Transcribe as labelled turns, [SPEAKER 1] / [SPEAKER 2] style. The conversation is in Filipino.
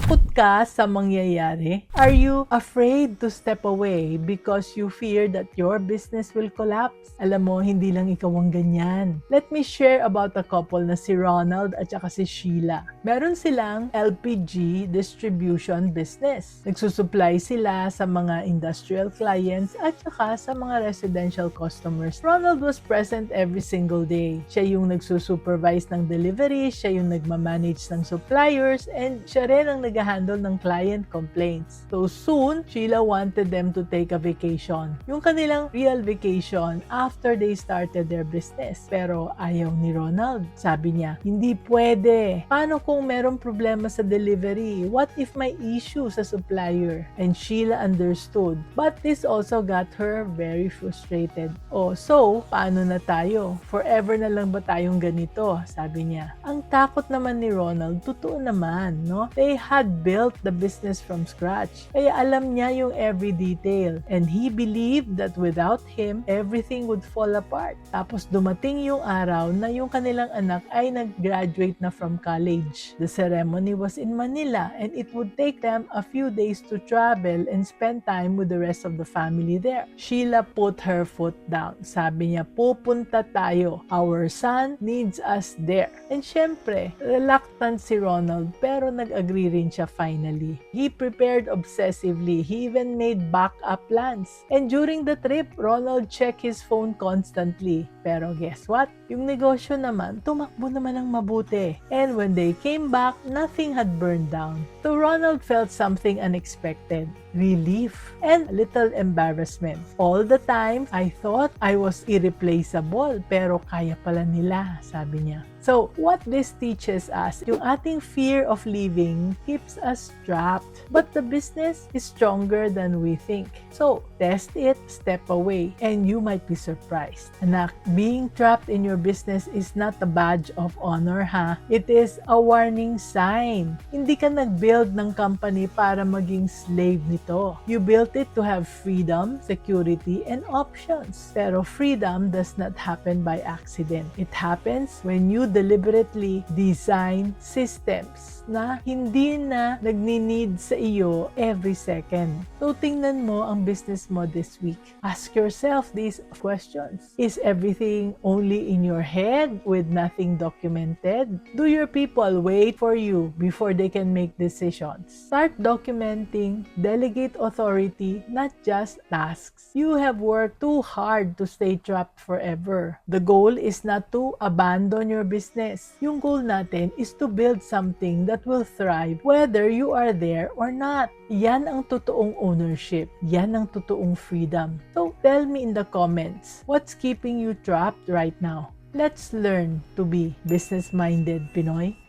[SPEAKER 1] Takot ka sa mangyayari? Are you afraid to step away because you fear that your business will collapse? Alam mo, hindi lang ikaw ang ganyan. Let me share about a couple na si Ronald at saka si Sheila. Meron silang LPG distribution business. Nagsusupply sila sa mga industrial clients at saka sa mga residential customers. Ronald was present every single day. Siya yung nagsusupervise ng delivery, siya yung nagmamanage ng suppliers, and siya rin ang nag-handle ng client complaints. So soon, Sheila wanted them to take a vacation. Yung kanilang real vacation after they started their business. Pero ayaw ni Ronald. Sabi niya, hindi pwede. Paano kung merong problema sa delivery? What if may issue sa supplier? And Sheila understood. But this also got her very frustrated. Oh, so, paano na tayo? Forever na lang ba tayong ganito? Sabi niya. Ang takot naman ni Ronald, totoo naman, no? They had built the business from scratch. Kaya alam niya yung every detail. And he believed that without him, everything would fall apart. Tapos dumating yung araw na yung kanilang anak ay nag-graduate na from college. The ceremony was in Manila and it would take them a few days to travel and spend time with the rest of the family there. Sheila put her foot down. Sabi niya, pupunta tayo. Our son needs us there. And syempre, reluctant si Ronald pero nag-agree rin siya finally. He prepared obsessively. He even made backup plans. And during the trip, Ronald checked his phone constantly. Pero guess what? Yung negosyo naman, tumakbo naman ng mabuti. And when they came back, nothing had burned down. So Ronald felt something unexpected. Relief and a little embarrassment. All the time, I thought I was irreplaceable pero kaya pala nila, sabi niya. So, what this teaches us, yung ating fear of leaving keeps us trapped. But the business is stronger than we think. So, test it, step away, and you might be surprised. Anak, being trapped in your business is not a badge of honor, ha? It is a warning sign. Hindi ka nag-build ng company para maging slave nito. You built it to have freedom, security, and options. Pero freedom does not happen by accident. It happens when you deliberately design systems na hindi na nagni-need sa iyo every second. So, tingnan mo ang business mo this week. Ask yourself these questions. Is everything only in your head with nothing documented? Do your people wait for you before they can make decisions? Start documenting, delegate authority, not just tasks. You have worked too hard to stay trapped forever. The goal is not to abandon your business. Yung goal natin is to build something that will thrive whether you are there or not. Yan ang totoong ownership. Yan ang totoong freedom. So tell me in the comments, what's keeping you trapped right now? Let's learn to be business-minded Pinoy.